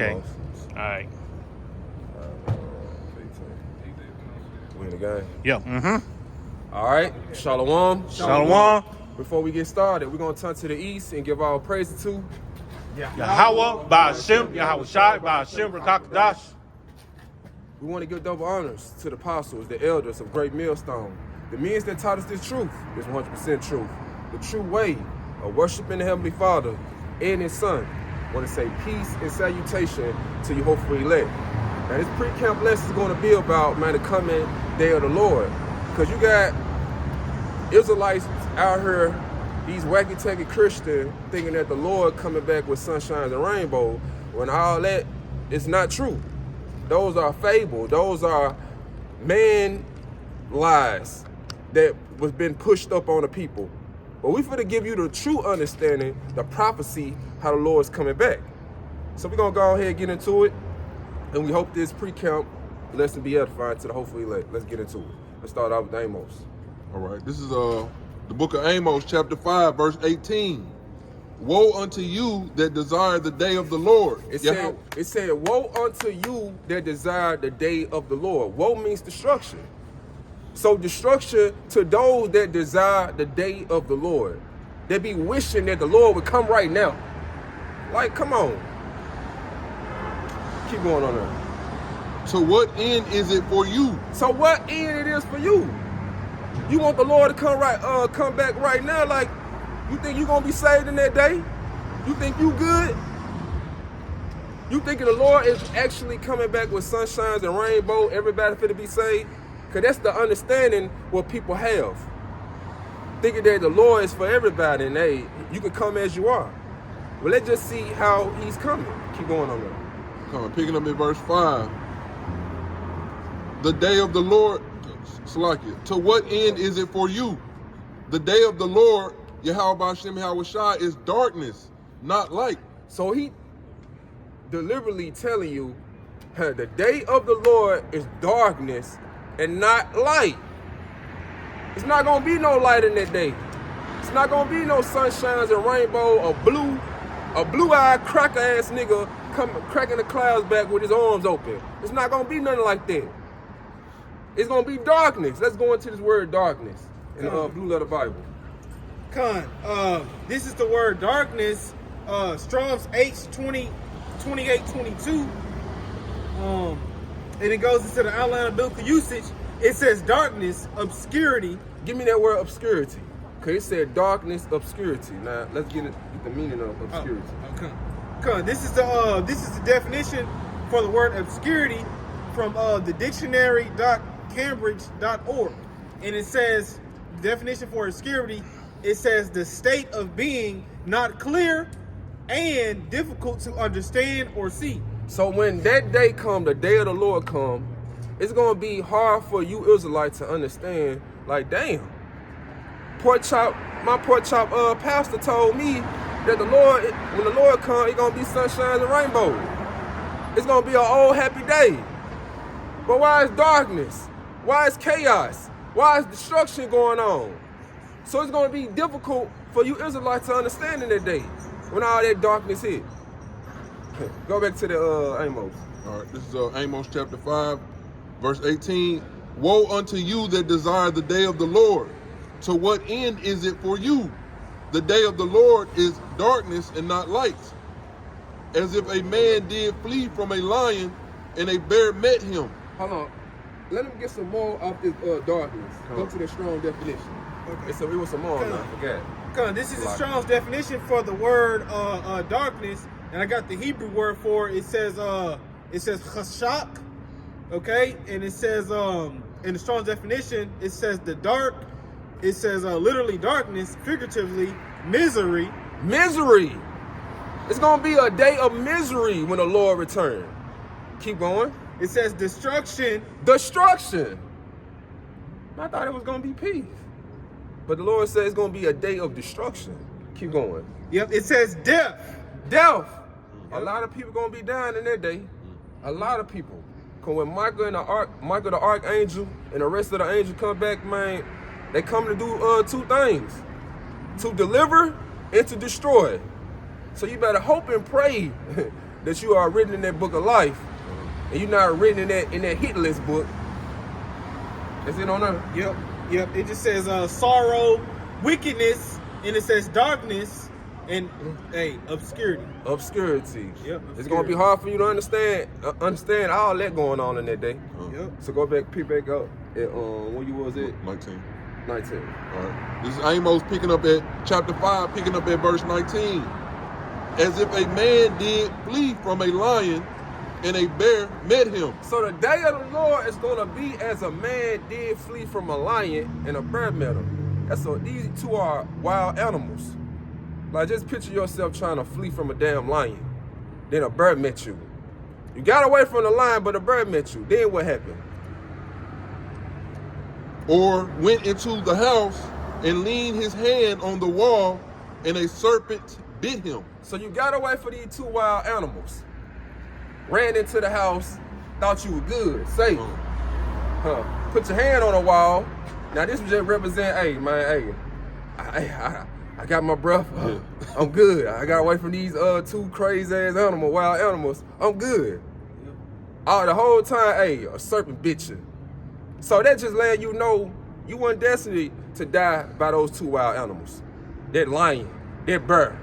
Okay. All right. We in the game? Yeah. All right. Shalom. Shalom. Before we get started, we're going to turn to the east and give our praise to Yahweh, Ba'ashem, Yahweh Shai, Ba'ashem, Rakakadash. We want to give double honors to the apostles, the elders of Great Millstone, the men that taught us this truth, this 100% truth, the true way of worshiping the Heavenly Father and His Son. I want to say peace and salutation to you hopefully elect. Now this pre-camp lesson is going to be about, man, the coming day of the Lord. Because you got Israelites out here, these wacky-tacky Christians, thinking that the Lord coming back with sunshine and rainbow, when all that is not true. Those are fables. Those are man lies that was been pushed up on the people. But we finna give you the true understanding, the prophecy, how the Lord's coming back. So we're gonna go ahead and get into it. And we hope this pre-camp lesson be edifying to the hopefully elect. Let's get into it. Let's start out with Amos. All right, this is the book of Amos, chapter 5, verse 18. Woe unto you that desire the day of the Lord. It said, woe unto you that desire the day of the Lord. Woe means destruction. So destruction to those that desire the day of the Lord. They be wishing that the Lord would come right now. Like, come on. Keep going on there. To what end is it for you? So what end it is for you? You want the Lord to come back right now? Like, you think you gonna be saved in that day? You think you good? You thinking the Lord is actually coming back with sunshines and rainbow, everybody finna be saved? Because that's the understanding what people have. Thinking that the Lord is for everybody and hey, you can come as you are. Well, let's just see how he's coming. Keep going on there. Picking up in verse 5. The day of the Lord, Salakia, to what end is it for you? The day of the Lord, Yahweh Ba'ashem, Yahweh Shai, is darkness, not light. So he deliberately telling you, the day of the Lord is darkness and not light. It's not gonna be no light in that day. It's not gonna be no sunshines and rainbow, a blue-eyed cracker-ass nigga cracking the clouds back with his arms open. It's not gonna be nothing like that. It's gonna be darkness. Let's go into this word darkness in the Blue Letter Bible. This is the word darkness, Strong's H20, 2822. And it goes into the outline of biblical usage. It says darkness, obscurity. Give me that word obscurity. Okay, it said darkness, obscurity. Now let's get the meaning of obscurity. This is the definition for the word obscurity from the dictionary.cambridge.org. And it says, definition for obscurity, it says the state of being not clear and difficult to understand or see. So when that day come, the day of the Lord come, it's gonna be hard for you Israelites to understand, like, damn, my pork chop pastor told me that the Lord, when the Lord come, it's gonna be sunshine and rainbow. It's gonna be an old happy day. But why is darkness? Why is chaos? Why is destruction going on? So it's gonna be difficult for you Israelites to understand in that day when all that darkness hit. Go back to the Amos. All right, this is Amos chapter 5, verse 18. Woe unto you that desire the day of the Lord. To what end is it for you? The day of the Lord is darkness and not light. As if a man did flee from a lion and a bear met him. Hold on. Let him get some more off this darkness. Go to the strong definition. Okay. So it was some more. I forgot. This is the Strong's definition for the word darkness, and I got the Hebrew word for it. It says chashak, okay, and it says in the Strong's definition it says the dark. It says literally darkness, figuratively misery. Misery. It's gonna be a day of misery when the Lord returns. Keep going. It says destruction. Destruction. I thought it was gonna be peace. But the Lord says it's gonna be a day of destruction. Keep going. Yep, it says death. Death. A lot of people gonna be dying in that day. A lot of people. Cause when Michael the archangel and the rest of the angels come back, man, they come to do two things. To deliver and to destroy. So you better hope and pray that you are written in that book of life, and you're not written in that hit list book. Is it on there? Yep. It just says sorrow, wickedness, and it says darkness, and obscurity. Obscurity. Yep. It's gonna be hard for you to understand all that going on in that day. Yep. So go back, pick back up at when you was at 19. 19. All right. This is Amos picking up at chapter 5, picking up at verse 19. As if a man did flee from a lion and a bear met him. So the day of the Lord is gonna be as a man did flee from a lion and a bear met him. These two are wild animals. Like, just picture yourself trying to flee from a damn lion. Then a bear met you. You got away from the lion, but a bear met you. Then what happened? Or went into the house and leaned his hand on the wall, and a serpent bit him. So you got away from these two wild animals. Ran into the house, thought you were good, safe. Put your hand on the wall. Now this just represent, hey man, I got my breath. I'm good. I got away from these two crazy ass wild animals. I'm good. The whole time, a serpent bit you. So that just letting you know you weren't destined to die by those two wild animals. That lion, that bear.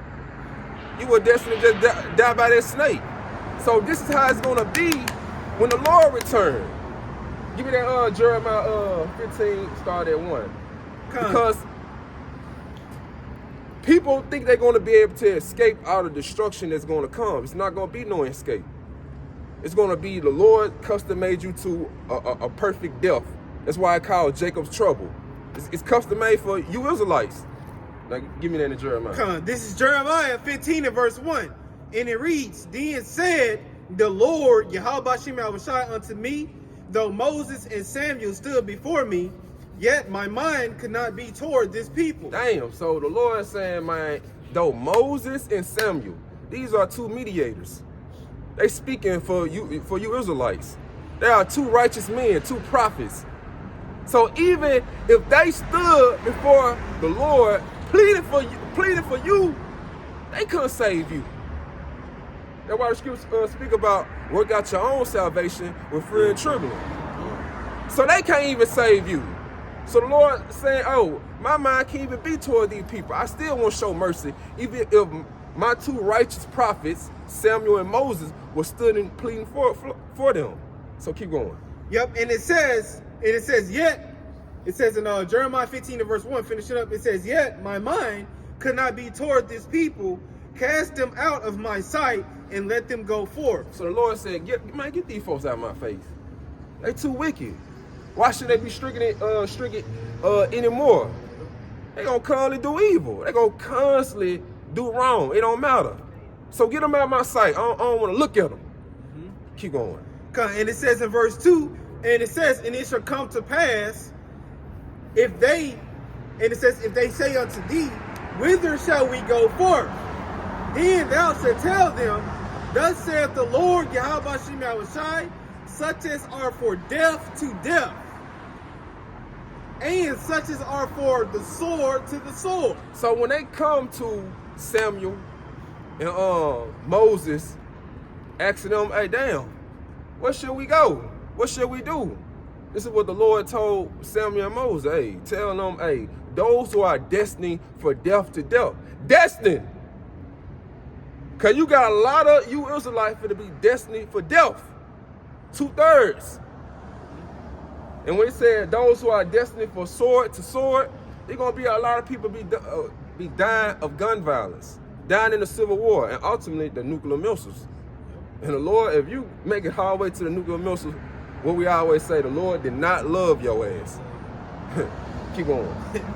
You were destined to just die by that snake. So this is how it's gonna be when the Lord returns. Give me that Jeremiah 15, start at 1. Because people think they're gonna be able to escape out of destruction that's gonna come. It's not gonna be no escape. It's gonna be the Lord custom made you to a perfect death. That's why I call Jacob's trouble. It's custom made for you Israelites. Now give me that in Jeremiah. This is Jeremiah 15 and verse 1. And it reads, Then said the Lord, Yahweh Shem Yahushai unto me, though Moses and Samuel stood before me, yet my mind could not be toward this people. Damn, so the Lord is saying, man, though Moses and Samuel, these are two mediators. They speaking for you Israelites. They are two righteous men, two prophets. So even if they stood before the Lord, pleading for you, they couldn't save you. That's why the scriptures speak about work out your own salvation with fear and trembling. So they can't even save you. So the Lord saying, my mind can't even be toward these people. I still won't show mercy, even if my two righteous prophets, Samuel and Moses, were stood and pleading for them. So keep going. Yep, and it says yet, it says in Jeremiah 15 and verse 1, finish it up, it says, yet my mind could not be toward this people, cast them out of my sight, and let them go forth. So the Lord said, get these folks out of my face. They too wicked. Why should they be stricken anymore? They gonna constantly do evil. They gonna constantly do wrong. It don't matter. So get them out of my sight. I don't want to look at them. Keep going. And it says in verse 2, and it says, and it shall come to pass, if they say unto thee, whither shall we go forth? Then thou shalt tell them, thus saith the Lord Yahweh Shem Yahushai, such as are for death to death, and such as are for the sword to the sword. So when they come to Samuel and Moses, asking them, hey, damn, where should we go? What should we do? This is what the Lord told Samuel and Moses. Hey, tell them, hey, those who are destined for death to death. Destined. Because you got a lot of you Israelites to be destined for death. 2/3. And when it said those who are destined for sword to sword, there's going to be a lot of people be dying of gun violence, dying in the Civil War, and ultimately the nuclear missiles. And the Lord, if you make it all the way to the nuclear missiles, what we always say, the Lord did not love your ass. Keep going.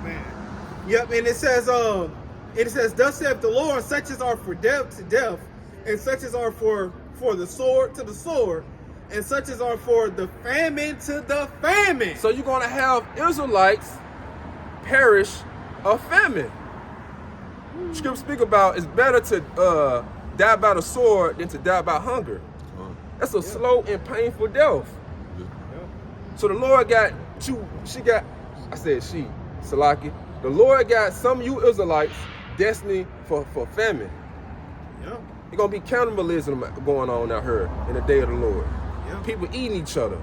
Man. Yep, and it says, thus saith the Lord, such as are for death to death, and such as are for the sword to the sword, and such as are for the famine to the famine. So you're going to have Israelites perish of famine. Scripture speak about it's better to die by the sword than to die by hunger. That's a slow and painful death. So the Lord got you, Salaki. The Lord got some of you Israelites destined for famine. Yeah. It's gonna be cannibalism going on out here in the day of the Lord. Yeah. People eating each other.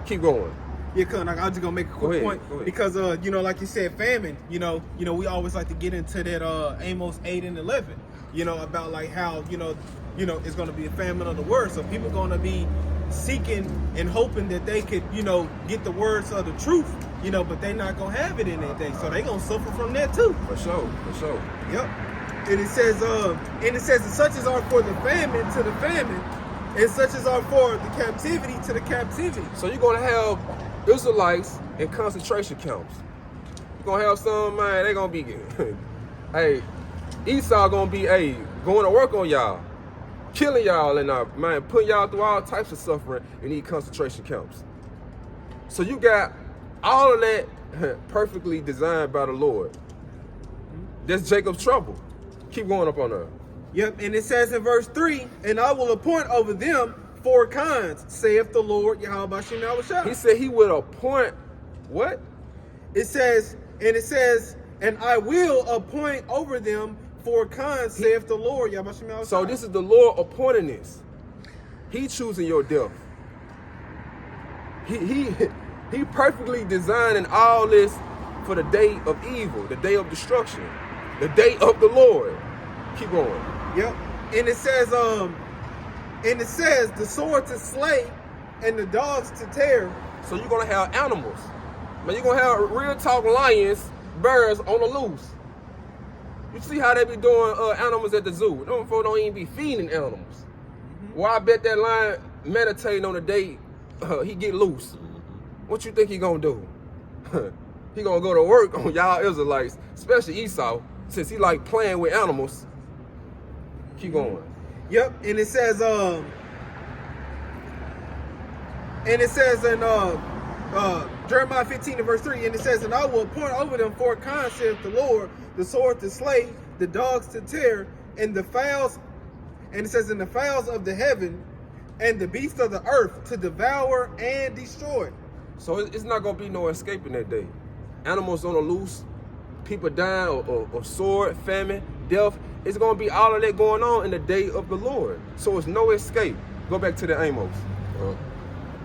Keep going. Yeah, cause I'm just gonna make a quick point Go ahead. because you know, like you said, famine. You know, we always like to get into that Amos 8 and 11. You know, about like how you know it's gonna be a famine of the word. So people gonna be seeking and hoping that they could get the words of the truth. But they not gonna have it in their day, so they gonna suffer from that too. For sure. Yep. And it says, and such as are for the famine to the famine, and such as are for the captivity to the captivity. So you're gonna have Israelites in concentration camps. You're gonna have some, man, they gonna be hey, Esau gonna be going to work on y'all, killing y'all and man, putting y'all through all types of suffering in these concentration camps. So you got all of that perfectly designed by the Lord. That's Jacob's trouble. Keep going up on there. Yep, and it says in verse 3, and I will appoint over them 4 kinds, saith the Lord Yahweh Bashim Yahushua. He said he would appoint what? It says, and I will appoint over them 4 kinds, saith the Lord Yahweh Bashim Yahushua. So this is the Lord appointing this. He choosing your death. He perfectly designing all this for the day of evil, the day of destruction, the day of the Lord. Keep going. Yep. And it says, the sword to slay and the dogs to tear. So you're gonna have animals. Man, you're gonna have real talk lions, bears on the loose. You see how they be doing animals at the zoo. Them folks don't even be feeding animals. Mm-hmm. Well, I bet that lion meditating on the day he get loose. What you think he gonna do? He gonna go to work on y'all Israelites, especially Esau, since he like playing with animals. Keep going. Yep, and it says in Jeremiah 15 and verse 3, and it says, and I will appoint over them 4 kinds, saith the Lord, the sword to slay, the dogs to tear, and the fowls, and it says, and the fowls of the heaven, and the beasts of the earth to devour and destroy. So it's not gonna be no escaping that day. Animals on the loose, people dying of sword, famine, death. It's gonna be all of that going on in the day of the Lord. So it's no escape. Go back to the Amos.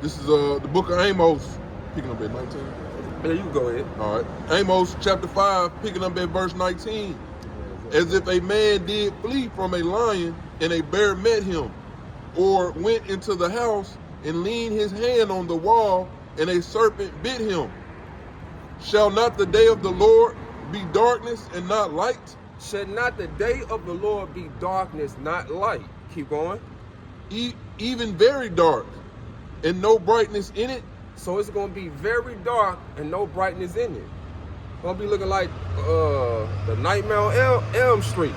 This is the book of Amos, picking up at 19. Yeah, you can go ahead. All right. Amos chapter 5, picking up at verse 19. As if a man did flee from a lion and a bear met him, or went into the house and leaned his hand on the wall and a serpent bit him. Shall not the day of the Lord be darkness and not light? Shall not the day of the Lord be darkness, not light? Keep going. Even very dark, and no brightness in it. So it's gonna be very dark and no brightness in it. Gonna be looking like the Nightmare on Elm Street.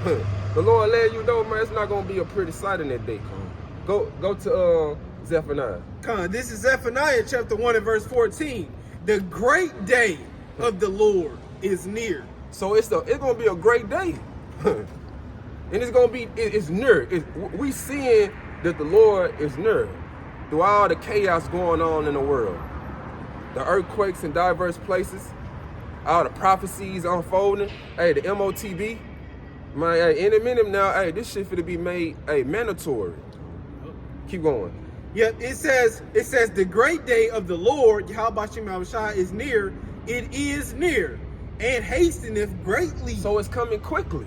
The Lord let you know, man, it's not gonna be a pretty sight in that day. Go to Zephaniah. This is Zephaniah chapter 1 and verse 14. The great day of the Lord is near. So it's gonna be a great day. And it's gonna be, it's near. We seeing that the Lord is near through all the chaos going on in the world. The earthquakes in diverse places, all the prophecies unfolding. Hey, the MOTB. Man, hey, in a minute now, hey, this shit finna be made mandatory. Keep going. Yep, it says the great day of the Lord, Yahweh Bashim Yahushua, is near. It is near, and hasteneth greatly. So it's coming quickly.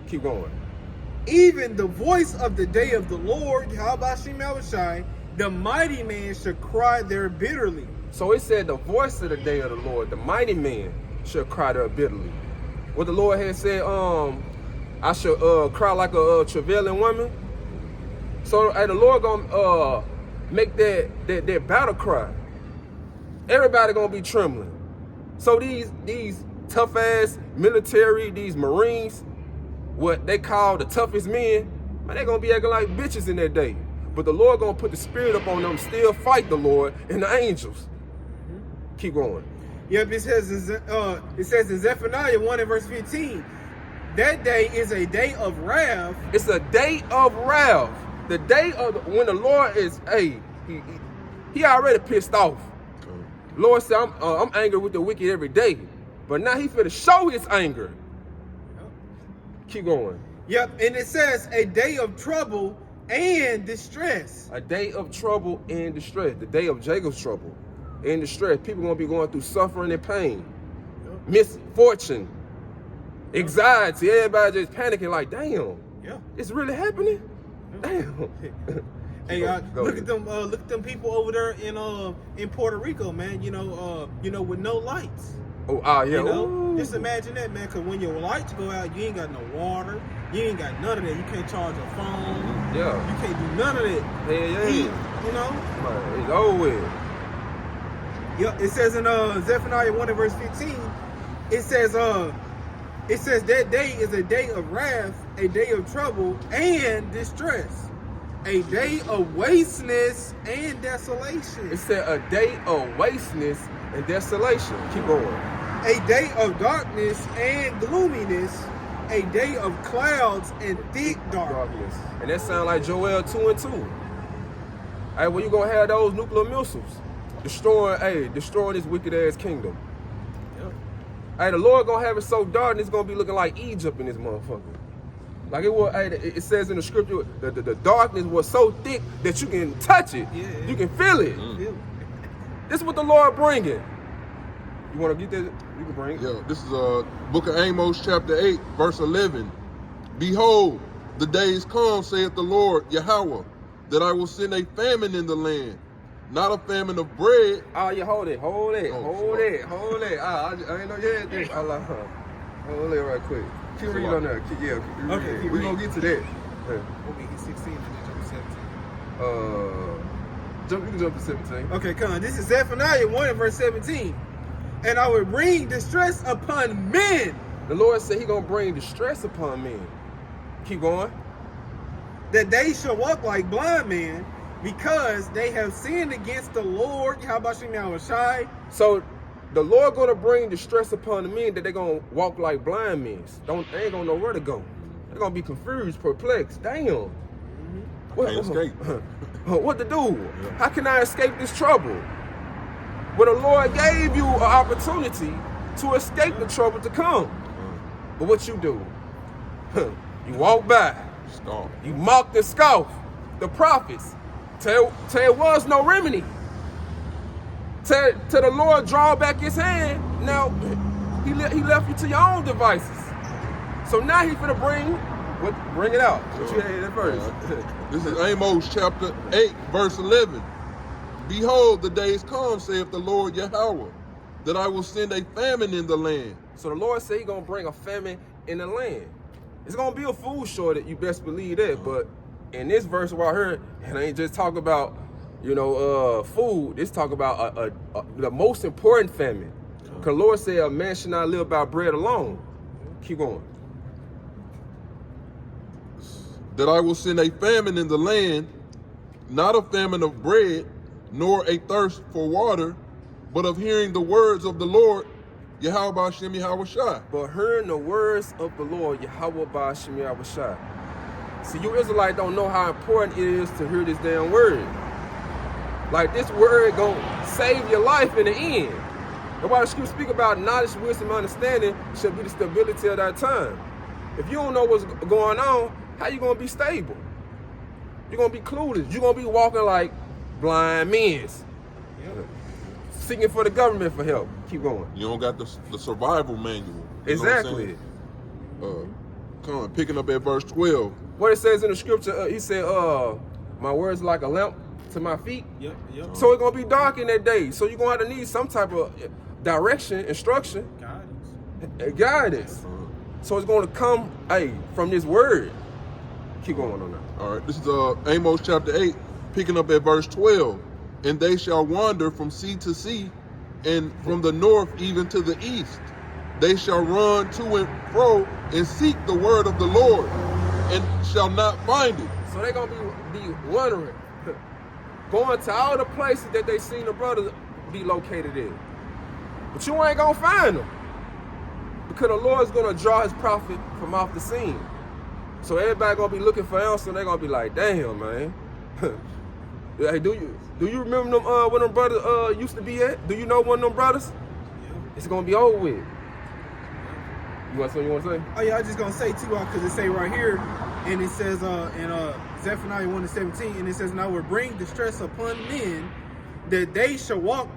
Keep going. Even the voice of the day of the Lord, Yahweh Bashim Yahushua, the mighty man shall cry there bitterly. So it said the voice of the day of the Lord, the mighty man shall cry there bitterly. What the Lord had said, I shall cry like a travailing woman. So the Lord gonna make that battle cry. Everybody gonna be trembling. So these tough ass military, these Marines, what they call the toughest men, man, they gonna be acting like bitches in that day. But the Lord gonna put the spirit up on them, still fight the Lord and the angels. Keep going. Yep, it says in Zephaniah 1 and verse 15, that day is a day of wrath. It's a day of wrath. The day of when the Lord is, he already pissed off. Lord said, I'm angry with the wicked every day. But now he finna show his anger. Keep going. Yep, and it says a day of trouble and distress. A day of trouble and distress. The day of Jacob's trouble and distress. People gonna be going through suffering and pain, misfortune, anxiety. Everybody just panicking like, damn, it's really happening. Damn. Hey, look at them people over there in Puerto Rico, man. You know, with no lights. Yeah. You know, Ooh. just imagine that, man. Cause when your lights go out, you ain't got no water. You ain't got none of that. You can't charge your phone. Yeah. You can't do none of that. Yeah. Heat, you know. Man, it's over with. Yep. It says in Zephaniah 1 and verse 15. It says that day is a day of wrath, a day of trouble and distress, a day of wasteness and desolation. It said a day of wasteness and desolation. Keep going. A day of darkness and gloominess, a day of clouds and thick darkness. And that sound like Joel 2 and 2. Hey, when you gonna have those nuclear missiles destroying this wicked ass kingdom? Yep. Hey, the Lord gonna have it so dark, and it's gonna be looking like Egypt in this motherfucker. Like it was. Hey, it says in the scripture, the darkness was so thick that you can touch it. Yeah. You can feel it. Feel it. This is what the Lord bringing. You want to get that? You can bring it. Yeah, this is Book of Amos, chapter 8, verse 11. Behold, the days come, saith the Lord Yahweh, that I will send a famine in the land, not a famine of bread. Oh, yeah, hold it. Oh, I ain't know you had this. Hold it right quick. Keep reading on there. Keep Okay, reading. keep We're going to get to that. We'll be 16 and then jump to 17. You can jump to 17. Okay, come on. This is Zephaniah 1 and verse 17. And I will bring distress upon men. The Lord said he going to bring distress upon men. Keep going. That they shall walk like blind men, because they have sinned against the Lord. How about you now, Shai? So the Lord going to bring distress upon the men that they're going to walk like blind men. They ain't going to know where to go. They're going to be confused, perplexed. Damn. Can't escape. What to do? How can I escape this trouble? Well, the Lord gave you an opportunity to escape the trouble to come. But what you do? You walk by. Scoff. You mocked and scoffed the prophets. Tell it was no remedy. Till the Lord draw back his hand. Now, he left you to your own devices. So now he's going to bring it out. What you had at first. This is Amos chapter 8, verse 11. Behold, the days come, saith the Lord Yahweh, that I will send a famine in the land. So the Lord said he's going to bring a famine in the land. It's going to be a food shortage, you best believe that. But in this verse right here, it ain't just talk about, food. It's talk about the most important famine. Because the Lord said a man should not live by bread alone. Keep going. That I will send a famine in the land, not a famine of bread, nor a thirst for water, but of hearing the words of the Lord, Yahweh Ba'ashem Yahweh Shai. But hearing the words of the Lord, Yahweh Ba'ashem Yahweh Shai. See, you Israelites don't know how important it is to hear this damn word. Like, this word gonna save your life in the end. That's why the scripture speak about knowledge, wisdom, understanding shall be the stability of that time. If you don't know what's going on, how you gonna be stable? You're gonna be clueless. You're gonna be walking like blind men. Seeking for the government for help. Keep going. You don't got the survival manual. You know Exactly. what I'm saying? Come on, picking up at verse 12. What it says in the scripture, he said, my words like a lamp to my feet. Yep. So it's gonna be dark in that day. So you're gonna have to need some type of direction, instruction, guidance. So it's gonna come, from this word. Keep going on that. All right, this is Amos chapter 8, picking up at verse 12. And they shall wander from sea to sea, and from the north even to the east. They shall run to and fro and seek the word of the Lord, and shall not find it. So they're gonna be wandering, going to all the places that they seen the brothers be located in. But you ain't gonna find them, because the Lord's gonna draw his prophet from off the scene. So everybody gonna be looking for answers, and they're gonna be like, damn, man. Hey, do you remember them where them brothers used to be at? Do you know one of them brothers? It's gonna be over with. You want something you want to say? Oh yeah, I was just gonna say too, because it say right here, and it says in Zephaniah 1:17, and it says, "And I will bring distress upon men, that they shall walk."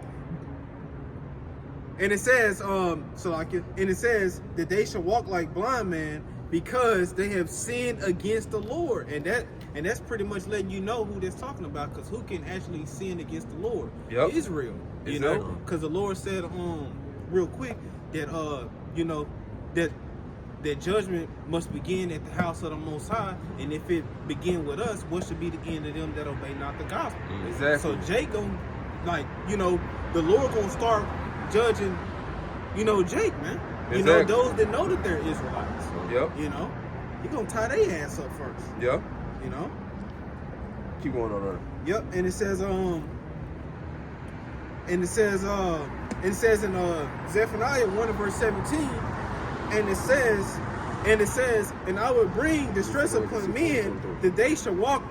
And it says, and it says that they shall walk like blind men, because they have sinned against the Lord, and that's pretty much letting you know who that's talking about, because who can actually sin against the Lord? Yep. Israel, you Exactly. know, because the Lord said, real quick, that you know, that judgment must begin at the house of the Most High, and if it begin with us, what should be the end of them that obey not the gospel? Exactly. So Jake gonna, like, you know, the Lord gonna start judging, you know, Jake, man. You Exactly. know, those that know that they're Israelites. Yep. You know, he gonna tie their ass up first. Yep. You know. Keep going on there. Yep. And it says in Zephaniah 1:17, and it says, and I will bring distress upon men, that they shall walk,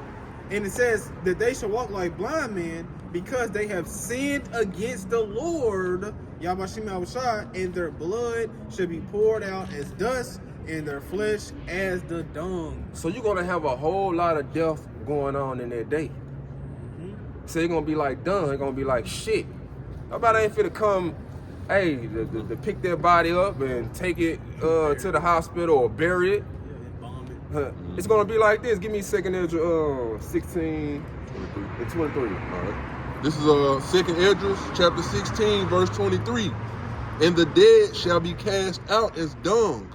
and it says that they shall walk like blind men, because they have sinned against the Lord, Yahweh Shai, and their blood shall be poured out as dust, and their flesh as the dung. So you're gonna have a whole lot of death going on in that day. So you're gonna be like done. It's gonna be like shit. Nobody ain't finna come, hey, to pick their body up and take it to the hospital or bury it. It's gonna be like this. Give me 2nd Ezra 16 and 23. All right. This is 2nd Esdras chapter 16, verse 23. And the dead shall be cast out as dung,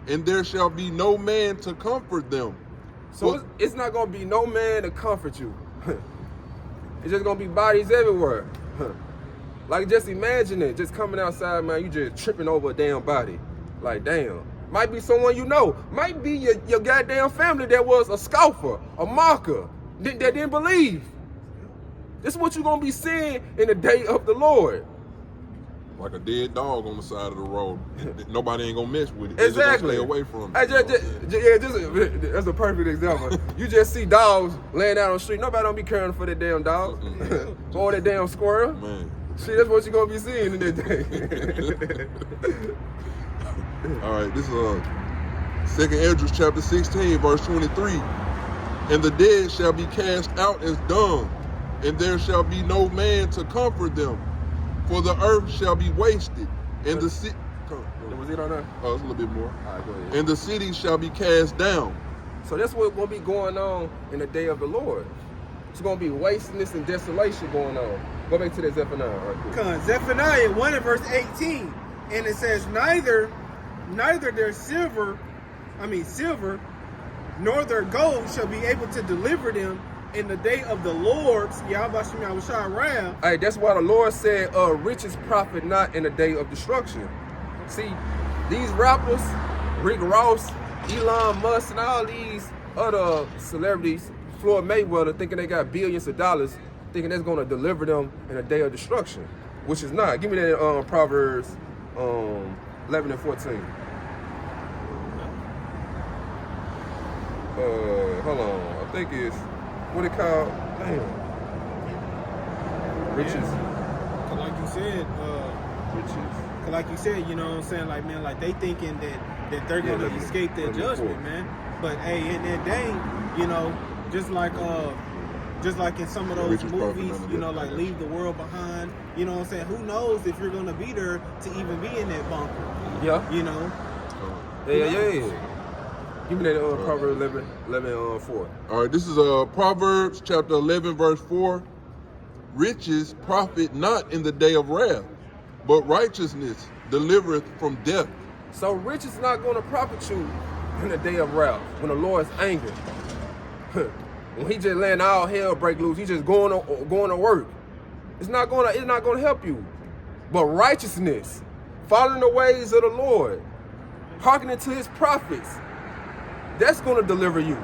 and there shall be no man to comfort them. So it's not gonna be no man to comfort you. It's just gonna be bodies everywhere. Like, just imagine it, just coming outside, man, you just tripping over a damn body. Like, damn. Might be someone you know. Might be your goddamn family that was a scoffer, a mocker, that didn't believe. This is what you're gonna be seeing in the day of the Lord. Like a dead dog on the side of the road. Nobody ain't gonna mess with it. They just Exactly. gonna stay away from Hey, it. that's a perfect example. You just see dogs laying out on the street. Nobody don't be caring for that damn dog or that damn squirrel. Man. See, that's what you're gonna be seeing in that day. All right, this is 2nd Esdras chapter 16, verse 23. And the dead shall be cast out as dung, and there shall be no man to comfort them, for the earth shall be wasted, and the city. Was it on there? Oh, it's a little bit more. All right, go ahead. And the city shall be cast down. So that's what will be going on in the day of the Lord. It's gonna be wastiness and desolation going on. Go back to that Zephaniah right quick. Zephaniah 1:18, and it says, neither their silver, nor their gold shall be able to deliver them in the day of the Lord's Yahweh Shai wrath. Hey, that's why the Lord said, riches profit not in the day of destruction. See, these rappers, Rick Ross, Elon Musk, and all these other celebrities, Floyd Mayweather, thinking they got billions of dollars, thinking that's going to deliver them in a day of destruction, which is not. Give me that Proverbs 11 and 14. Hold on. I think it's, what it called? Damn. Riches. Like you said, Riches. like you said, you know what I'm saying? Like, man, like they thinking that they're going to escape their judgment, man. But hey, in that day, you know, just like in some of those movies, you know, like Leave the World Behind, you know what I'm saying? Who knows if you're going to be there to even be in that bunker? Yeah. You know? Yeah. Give me that Proverbs 11 4. All right, this is Proverbs chapter 11, verse 4. Riches profit not in the day of wrath, but righteousness delivereth from death. So riches is not going to profit you in the day of wrath, when the Lord's angry. When he just letting all hell break loose, he just going to work. It's not going to help you. But righteousness, following the ways of the Lord, hearkening to his prophets, that's going to deliver you.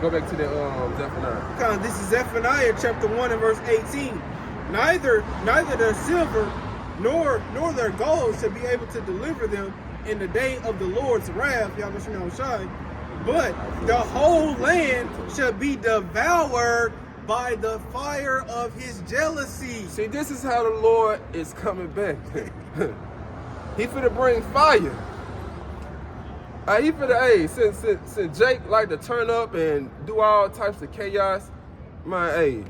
Go back to the Zephaniah. This is Zephaniah chapter 1 and verse 18. Neither their silver nor their gold shall be able to deliver them in the day of the Lord's wrath, Yahweh Shai, but the whole land shall be devoured by the fire of his jealousy. See, this is how the Lord is coming back. He finna bring fire. He finna, hey, since Jake like to turn up and do all types of chaos, man, hey,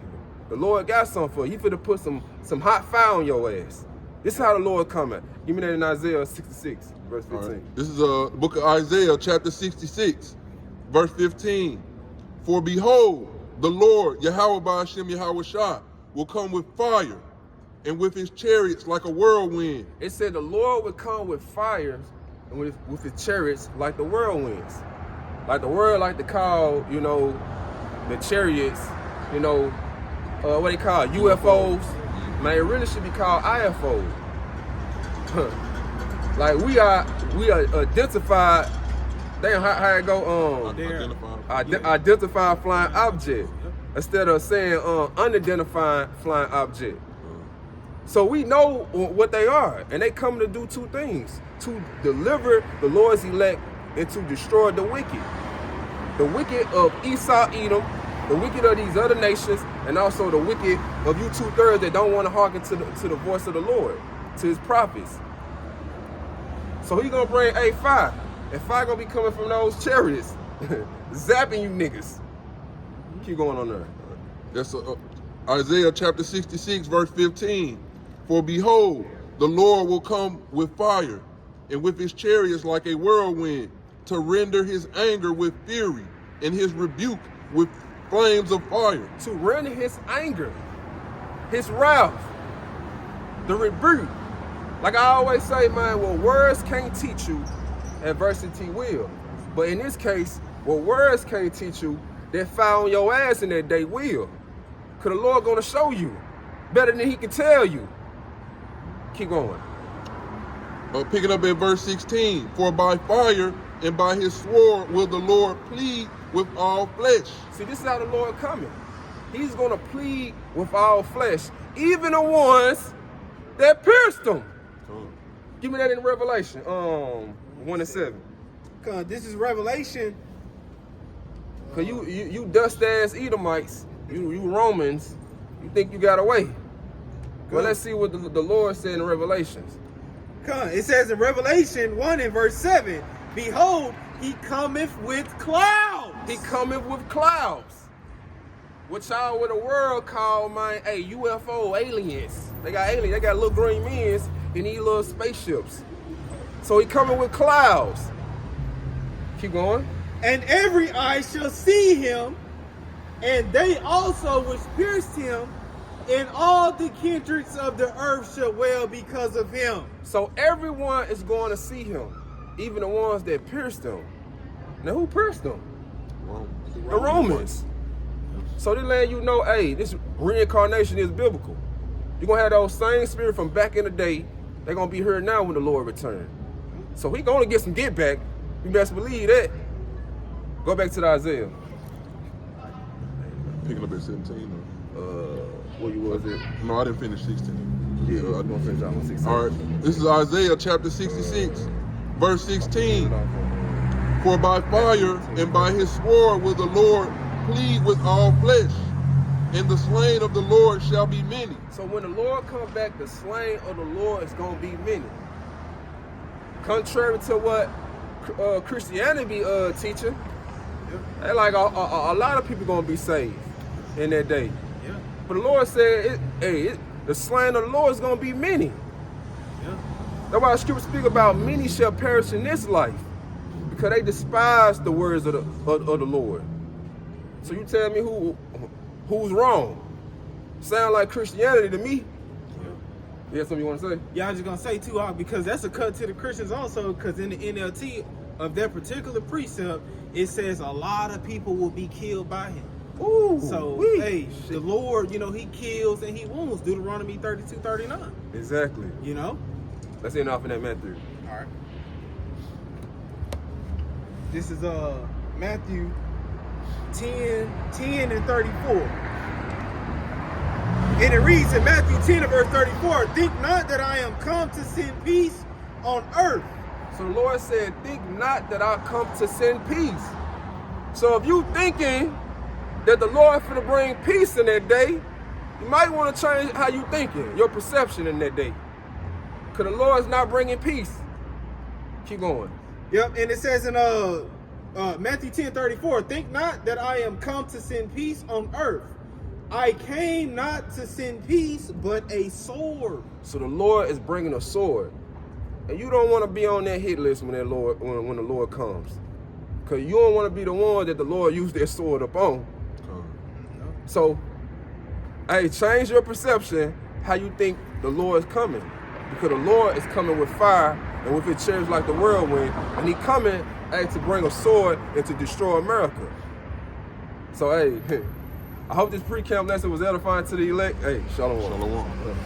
the Lord got something for you. He finna put some hot fire on your ass. This is how the Lord coming. Give me that in Isaiah 66, verse 15. Right. This is the book of Isaiah, chapter 66, verse 15. For behold, the Lord, Yahweh Ba'ashem Yahweh Shah, will come with fire and with his chariots like a whirlwind. It said the Lord would come with fires and with his chariots like the whirlwinds. Like the world like to call, you know, the chariots, you know, what they call UFOs. Man, it really should be called IFOs. Like we are identified. Damn, how it go? Identified flying object instead of saying unidentified flying object. So we know what they are, and they come to do two things: to deliver the Lord's elect and to destroy the wicked. The wicked of Esau, Edom, the wicked of these other nations, and also the wicked of you 2/3 that don't want to hearken to the voice of the Lord, to his prophets. So he gonna bring fire, and fire gonna be coming from those chariots, zapping you niggas. Keep going on there. That's Isaiah chapter 66, verse 15. For behold, the Lord will come with fire, and with his chariots like a whirlwind, to render his anger with fury, and his rebuke with flames of fire. To render his anger, his wrath, the rebuke. Like I always say, man, what words can't teach you, adversity will. But in this case, what words can't teach you, that fire on your ass in that day will. Cause the Lord gonna show you better than he can tell you. Keep going. Picking up at verse 16. For by fire and by his sword will the Lord plead with all flesh. See, this is how the Lord coming. He's gonna plead with all flesh, even the ones that pierced him. Give me that in Revelation 1:7. Cause this is Revelation. Cause you dust ass Edomites, you Romans, you think you got away. Well, let's see what the Lord said in Revelations. It says in Revelation 1 and verse 7, behold, he cometh with clouds. He cometh with clouds. What y'all with the world call, man, UFO aliens. They got aliens, they got little green men in these little spaceships. So he coming with clouds. Keep going. And every eye shall see him, and they also which pierced him, and all the kindreds of the earth shall wail because of him. So everyone is going to see him, even the ones that pierced him. Now who pierced him? The Romans. So they let you know, hey, this reincarnation is biblical. You're going to have those same spirit from back in the day. They're going to be here now when the Lord returns. So he going to get some get back. You best believe that. Go back to the Isaiah. Picking up at 17. What was it? No, I didn't finish 16. Yeah, I'm going to finish that one 16. All right. This is Isaiah chapter 66, verse 16. For by fire and by his sword will the Lord plead with all flesh, and the slain of the Lord shall be many. So when the Lord comes back, the slain of the Lord is going to be many. Contrary to what Christianity teaching, like a lot of people going to be saved in that day. Yeah. But the Lord said, the slain of the Lord is going to be many. Yeah. That's why the scripture speak about many shall perish in this life, because they despise the words of the Lord. So you tell me who's wrong? Sound like Christianity to me. You have something you want to say? Yeah, I was just going to say too, because that's a cut to the Christians also, because in the NLT of that particular precept, it says a lot of people will be killed by him. Ooh, so, the Lord, he kills and he wounds. Deuteronomy 32:39. Exactly. Let's end off in that Matthew. All right. This is Matthew 10 and 34. And it reads in Matthew 10 and verse 34, think not that I am come to send peace on earth. So the Lord said, think not that I come to send peace. So if you thinking that the Lord finna bring peace in that day, you might want to change how you thinking, your perception in that day. Because the Lord is not bringing peace. Keep going. Yep, and it says in Matthew 10:34, think not that I am come to send peace on earth. I came not to send peace, but a sword. So the Lord is bringing a sword. And you don't want to be on that hit list when the Lord comes. Because you don't want to be the one that the Lord used their sword upon. So, hey, change your perception how you think the Lord is coming. Because the Lord is coming with fire and with his chariots like the whirlwind. And he coming, hey, to bring a sword and to destroy America. So, hey, I hope this pre-camp lesson was edifying to the elect. Hey, shalom. Shalom.